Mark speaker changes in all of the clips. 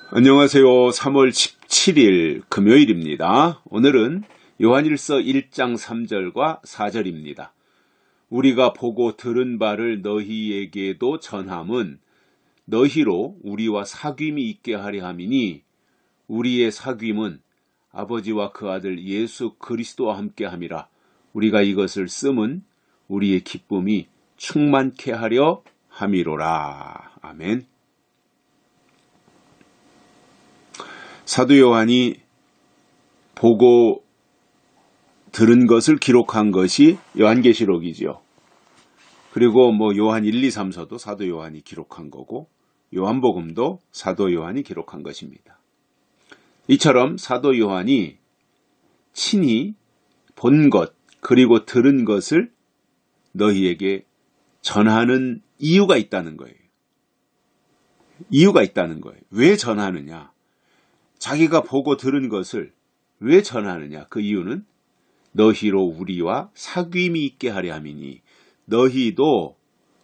Speaker 1: 안녕하세요. 3월 17일 금요일입니다. 오늘은 요한일서 1장 3절과 4절입니다. 우리가 보고 들은 바를 너희에게도 전함은 너희로 우리와 사귐이 있게 하려 함이니 우리의 사귐은 아버지와 그 아들 예수 그리스도와 함께 함이라. 우리가 이것을 쓰면 우리의 기쁨이 충만케 하려 함이로라. 아멘. 사도 요한이 보고 들은 것을 기록한 것이 요한계시록이죠. 그리고 요한 1, 2, 3서도 사도 요한이 기록한 거고 요한복음도 사도 요한이 기록한 것입니다. 이처럼 사도 요한이 친히 본 것 그리고 들은 것을 너희에게 전하는 이유가 있다는 거예요. 이유가 있다는 거예요. 왜 전하느냐? 자기가 보고 들은 것을 왜 전하느냐? 그 이유는 너희로 우리와 사귐이 있게 하려 함이니 너희도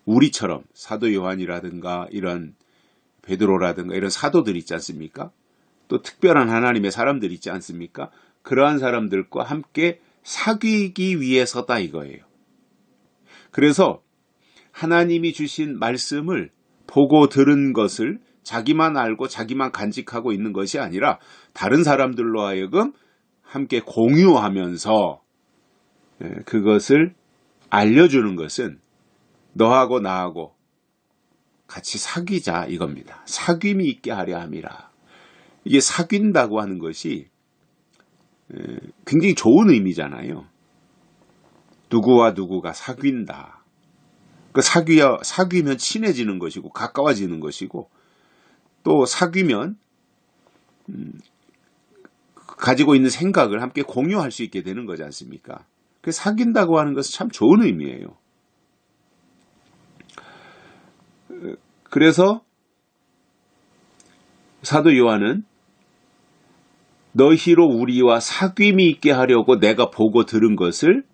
Speaker 1: 우리처럼 사도 요한이라든가 이런 베드로라든가 이런 사도들 있지 않습니까? 또 특별한 하나님의 사람들 있지 않습니까? 그러한 사람들과 함께 사귀기 위해서다 이거예요. 그래서 하나님이 주신 말씀을 보고 들은 것을 자기만 알고 자기만 간직하고 있는 것이 아니라 다른 사람들로 하여금 함께 공유하면서 그것을 알려주는 것은 너하고 나하고 같이 사귀자 이겁니다. 사귐이 있게 하려 함이라. 이게 사귄다고 하는 것이 굉장히 좋은 의미잖아요. 누구와 누구가 사귄다. 사귀면 친해지는 것이고 가까워지는 것이고 또 사귀면 가지고 있는 생각을 함께 공유할 수 있게 되는 거지 않습니까? 그래서 사귄다고 하는 것은 참 좋은 의미예요. 그래서 사도 요한은 너희로 우리와 사귐이 있게 하려고 내가 보고 들은 것을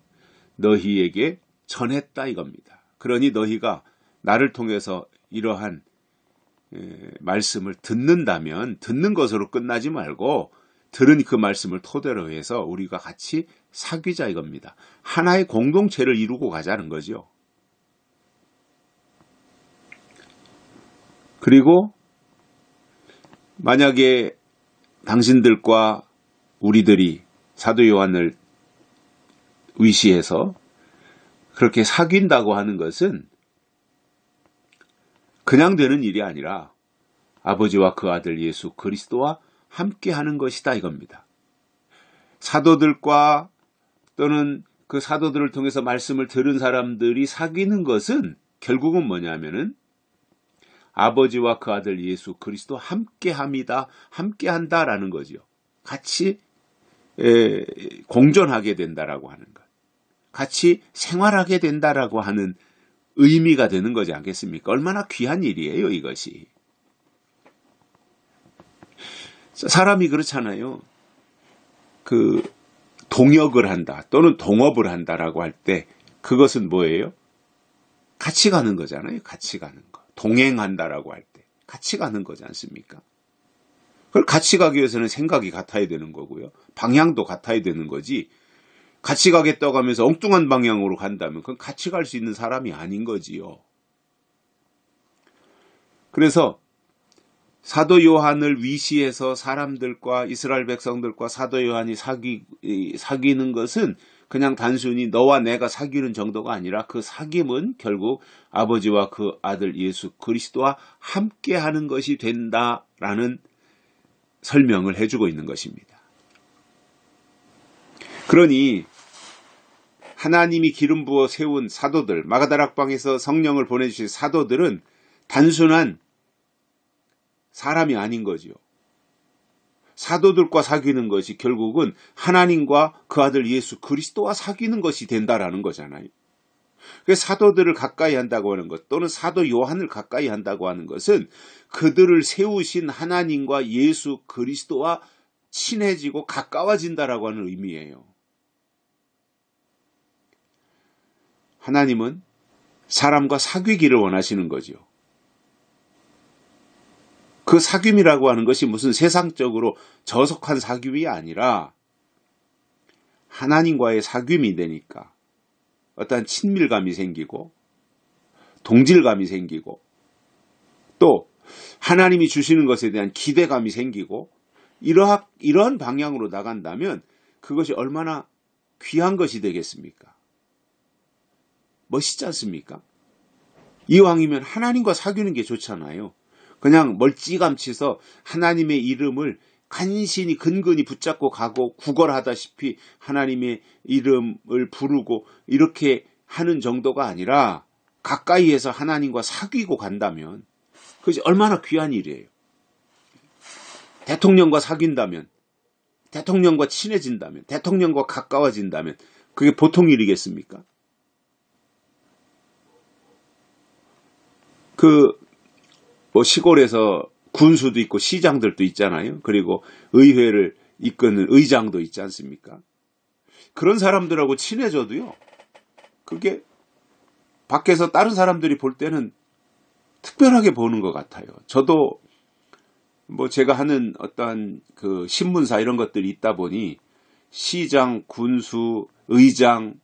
Speaker 1: 너희에게 전했다 이겁니다. 그러니 너희가 나를 통해서 이러한 말씀을 듣는다면 듣는 것으로 끝나지 말고 들은 그 말씀을 토대로 해서 우리가 같이 사귀자 이겁니다. 하나의 공동체를 이루고 가자는 거죠. 그리고 만약에 당신들과 우리들이 사도 요한을 위시해서 그렇게 사귄다고 하는 것은 그냥 되는 일이 아니라 아버지와 그 아들 예수 그리스도와 함께 하는 것이다 이겁니다. 사도들과 또는 그 사도들을 통해서 말씀을 들은 사람들이 사귀는 것은 결국은 뭐냐면은 아버지와 그 아들 예수 그리스도 함께 합니다. 함께 한다라는 거죠. 같이 공존하게 된다라고 하는 것. 같이 생활하게 된다라고 하는 의미가 되는 거지 않겠습니까? 얼마나 귀한 일이에요, 이것이. 사람이 그렇잖아요. 동역을 한다 또는 동업을 한다라고 할 때 그것은 뭐예요? 같이 가는 거잖아요. 같이 가는 거. 동행한다라고 할 때 같이 가는 거지 않습니까? 그걸 같이 가기 위해서는 생각이 같아야 되는 거고요. 방향도 같아야 되는 거지. 같이 가겠다고 하면서 엉뚱한 방향으로 간다면 그건 같이 갈 수 있는 사람이 아닌 거지요. 그래서 사도 요한을 위시해서 사람들과 이스라엘 백성들과 사도 요한이 사귀는 것은 그냥 단순히 너와 내가 사귀는 정도가 아니라 그 사귐은 결국 아버지와 그 아들 예수 그리스도와 함께 하는 것이 된다라는 설명을 해주고 있는 것입니다. 그러니 하나님이 기름 부어 세운 사도들, 마가다락방에서 성령을 보내주신 사도들은 단순한 사람이 아닌 거지요. 사도들과 사귀는 것이 결국은 하나님과 그 아들 예수 그리스도와 사귀는 것이 된다라는 거잖아요. 그래서 사도들을 가까이 한다고 하는 것 또는 사도 요한을 가까이 한다고 하는 것은 그들을 세우신 하나님과 예수 그리스도와 친해지고 가까워진다라고 하는 의미예요. 하나님은 사람과 사귀기를 원하시는 거죠. 그 사귐이라고 하는 것이 무슨 세상적으로 저속한 사귐이 아니라 하나님과의 사귐이 되니까 어떠한 친밀감이 생기고 동질감이 생기고 또 하나님이 주시는 것에 대한 기대감이 생기고 이러한 방향으로 나간다면 그것이 얼마나 귀한 것이 되겠습니까? 멋있지 않습니까? 이왕이면 하나님과 사귀는 게 좋잖아요. 그냥 멀찌감치서 하나님의 이름을 간신히 근근히 붙잡고 가고 구걸하다시피 하나님의 이름을 부르고 이렇게 하는 정도가 아니라 가까이에서 하나님과 사귀고 간다면 그것이 얼마나 귀한 일이에요. 대통령과 사귄다면, 대통령과 친해진다면, 대통령과 가까워진다면 그게 보통 일이겠습니까? 시골에서 군수도 있고 시장들도 있잖아요. 그리고 의회를 이끄는 의장도 있지 않습니까? 그런 사람들하고 친해져도요. 그게 밖에서 다른 사람들이 볼 때는 특별하게 보는 것 같아요. 저도 제가 하는 어떠한 그 신문사 이런 것들이 있다 보니 시장, 군수, 의장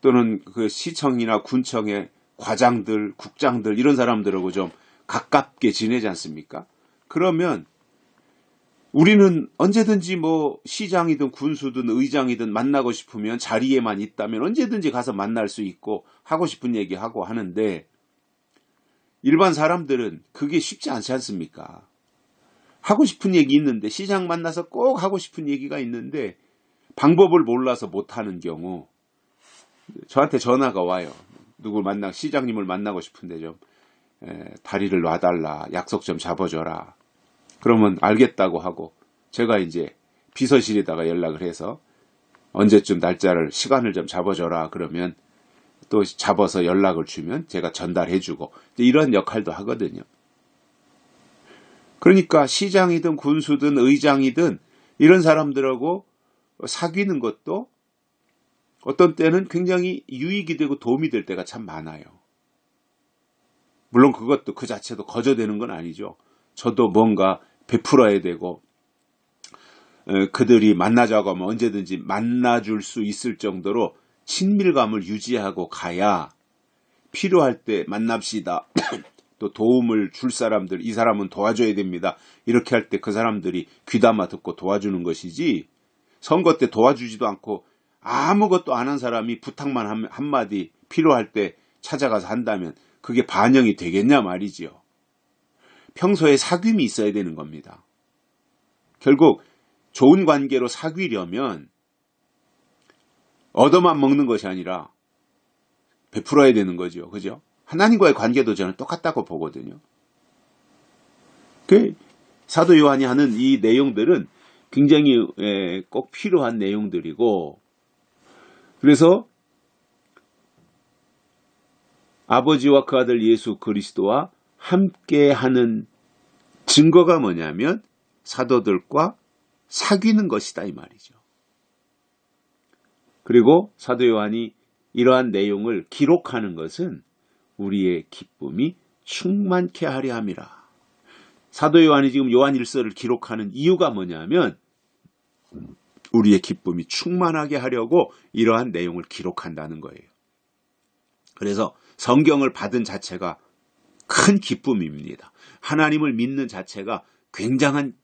Speaker 1: 또는 그 시청이나 군청의 과장들, 국장들 이런 사람들하고 좀 가깝게 지내지 않습니까? 그러면 우리는 언제든지 시장이든 군수든 의장이든 만나고 싶으면 자리에만 있다면 언제든지 가서 만날 수 있고 하고 싶은 얘기하고 하는데 일반 사람들은 그게 쉽지 않지 않습니까? 하고 싶은 얘기 있는데 시장 만나서 꼭 하고 싶은 얘기가 있는데 방법을 몰라서 못하는 경우 저한테 전화가 와요. 시장님을 만나고 싶은데 좀 다리를 놔달라, 약속 좀 잡아줘라. 그러면 알겠다고 하고 제가 이제 비서실에다가 연락을 해서 언제쯤 시간을 좀 잡아줘라 그러면 또 잡아서 연락을 주면 제가 전달해주고 이런 역할도 하거든요. 그러니까 시장이든 군수든 의장이든 이런 사람들하고 사귀는 것도 어떤 때는 굉장히 유익이 되고 도움이 될 때가 참 많아요. 물론 그것도 그 자체도 거저되는 건 아니죠. 저도 뭔가 베풀어야 되고 그들이 만나자고 하면 언제든지 만나줄 수 있을 정도로 친밀감을 유지하고 가야 필요할 때 만납시다. 또 도움을 줄 사람들, 이 사람은 도와줘야 됩니다. 이렇게 할 때 그 사람들이 귀담아 듣고 도와주는 것이지 선거 때 도와주지도 않고 아무것도 안 한 사람이 부탁만 한마디 필요할 때 찾아가서 한다면 그게 반영이 되겠냐 말이지요. 평소에 사귐이 있어야 되는 겁니다. 결국 좋은 관계로 사귀려면 얻어만 먹는 것이 아니라 베풀어야 되는 거죠. 그죠? 하나님과의 관계도 저는 똑같다고 보거든요. 사도 요한이 하는 이 내용들은 굉장히 꼭 필요한 내용들이고 그래서 아버지와 그 아들 예수 그리스도와 함께하는 증거가 뭐냐면 사도들과 사귀는 것이다 이 말이죠. 그리고 사도 요한이 이러한 내용을 기록하는 것은 우리의 기쁨이 충만케 하려 함이라. 사도 요한이 지금 요한 1서를 기록하는 이유가 뭐냐면 우리의 기쁨이 충만하게 하려고 이러한 내용을 기록한다는 거예요. 그래서 성경을 받은 자체가 큰 기쁨입니다. 하나님을 믿는 자체가 굉장한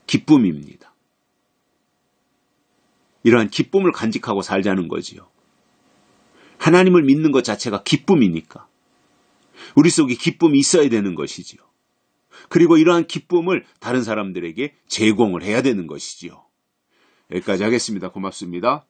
Speaker 1: 기쁨입니다. 이러한 기쁨을 간직하고 살자는 거지요. 하나님을 믿는 것 자체가 기쁨이니까 우리 속에 기쁨이 있어야 되는 것이지요. 그리고 이러한 기쁨을 다른 사람들에게 제공을 해야 되는 것이지요. 여기까지 하겠습니다. 고맙습니다.